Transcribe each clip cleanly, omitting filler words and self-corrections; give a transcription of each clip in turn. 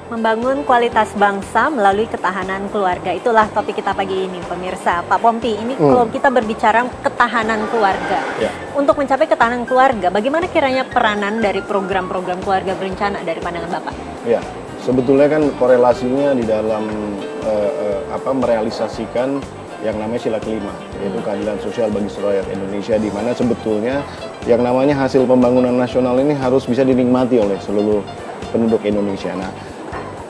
Membangun kualitas bangsa melalui ketahanan keluarga. Itulah topik kita pagi ini, pemirsa. Pak Pompi, ini kalau kita berbicara ketahanan keluarga, untuk mencapai ketahanan keluarga, bagaimana kiranya peranan dari program-program keluarga berencana dari pandangan Bapak? Ya, sebetulnya kan korelasinya di dalam merealisasikan yang namanya sila kelima, yaitu keadilan sosial bagi seluruh rakyat Indonesia, di mana sebetulnya yang namanya hasil pembangunan nasional ini harus bisa dinikmati oleh seluruh penduduk Indonesia. Nah,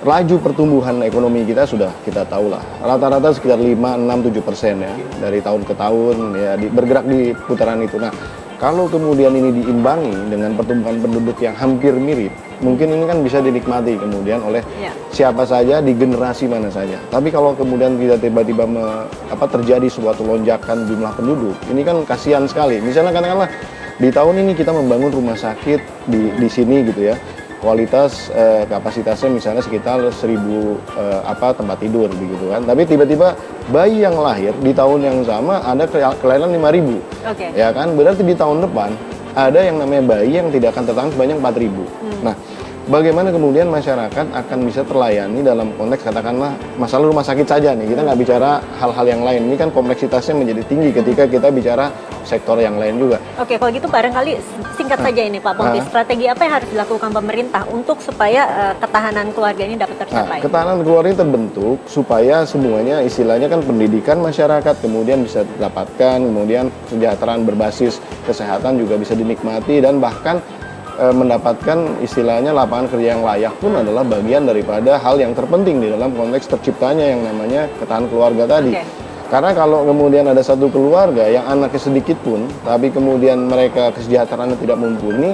laju pertumbuhan ekonomi kita sudah kita tahu lah, rata-rata sekitar 5, 6, 7% ya, dari tahun ke tahun ya, bergerak di putaran itu. Nah, kalau kemudian ini diimbangi dengan pertumbuhan penduduk yang hampir mirip, mungkin ini kan bisa dinikmati kemudian oleh siapa saja di generasi mana saja. Tapi kalau kemudian kita tiba-tiba terjadi suatu lonjakan jumlah penduduk, ini kan kasihan sekali. Misalnya katakanlah di tahun ini kita membangun rumah sakit di sini gitu ya. Kualitas kapasitasnya misalnya sekitar 1.000 tempat tidur begitu kan. Tapi tiba-tiba bayi yang lahir di tahun yang sama ada kelainan 5.000. Ya kan? Berarti di tahun depan ada yang namanya bayi yang tidak akan tertangani sebanyak 4.000. Nah, bagaimana kemudian masyarakat akan bisa terlayani dalam konteks katakanlah masalah rumah sakit saja nih. Kita nggak bicara hal-hal yang lain. Ini kan kompleksitasnya menjadi tinggi ketika kita bicara sektor yang lain juga. Oke, kalau gitu barangkali singkat saja ini Pak Pompi, strategi apa yang harus dilakukan pemerintah untuk supaya ketahanan keluarga ini dapat tercapai? Ketahanan keluarga ini terbentuk supaya semuanya istilahnya kan pendidikan masyarakat kemudian bisa didapatkan, kemudian kesejahteraan berbasis kesehatan juga bisa dinikmati, dan bahkan mendapatkan istilahnya lapangan kerja yang layak pun adalah bagian daripada hal yang terpenting di dalam konteks terciptanya yang namanya ketahanan keluarga tadi. Karena kalau kemudian ada satu keluarga yang anaknya sedikit pun, tapi kemudian mereka kesejahteraannya tidak mumpuni,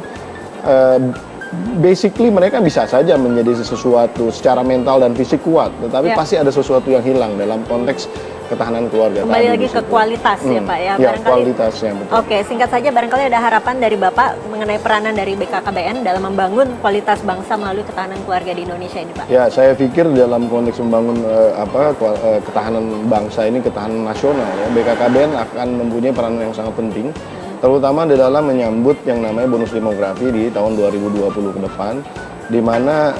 basically mereka bisa saja menjadi sesuatu secara mental dan fisik kuat, tetapi pasti ada sesuatu yang hilang dalam konteks ketahanan keluarga. Kembali lagi ke kualitas ya Pak ya. Barangkali, kualitasnya betul. Oke, singkat saja barangkali ada harapan dari Bapak mengenai peranan dari BKKBN dalam membangun kualitas bangsa melalui ketahanan keluarga di Indonesia ini Pak. Ya, saya pikir dalam konteks membangun ketahanan bangsa ini, ketahanan nasional ya, BKKBN akan mempunyai peranan yang sangat penting. Terutama di dalam menyambut yang namanya bonus demografi di tahun 2020 ke depan, di mana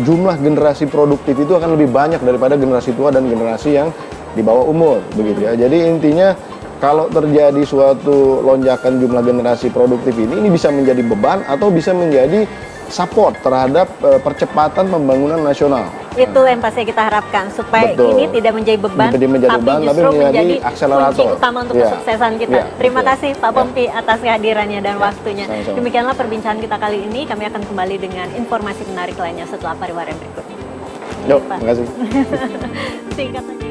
jumlah generasi produktif itu akan lebih banyak daripada generasi tua dan generasi yang di bawah umur begitu ya. Jadi intinya kalau terjadi suatu lonjakan jumlah generasi produktif ini bisa menjadi beban atau bisa menjadi support terhadap percepatan pembangunan nasional. Itu yang pasti kita harapkan supaya ini tidak menjadi beban, tapi justru menjadi kunci utama untuk kesuksesan kita. Terima kasih Pak Pompi atas kehadirannya dan waktunya. Demikianlah perbincangan kita kali ini. Kami akan kembali dengan informasi menarik lainnya setelah pariwara berikut. Terima kasih. Singkat saja.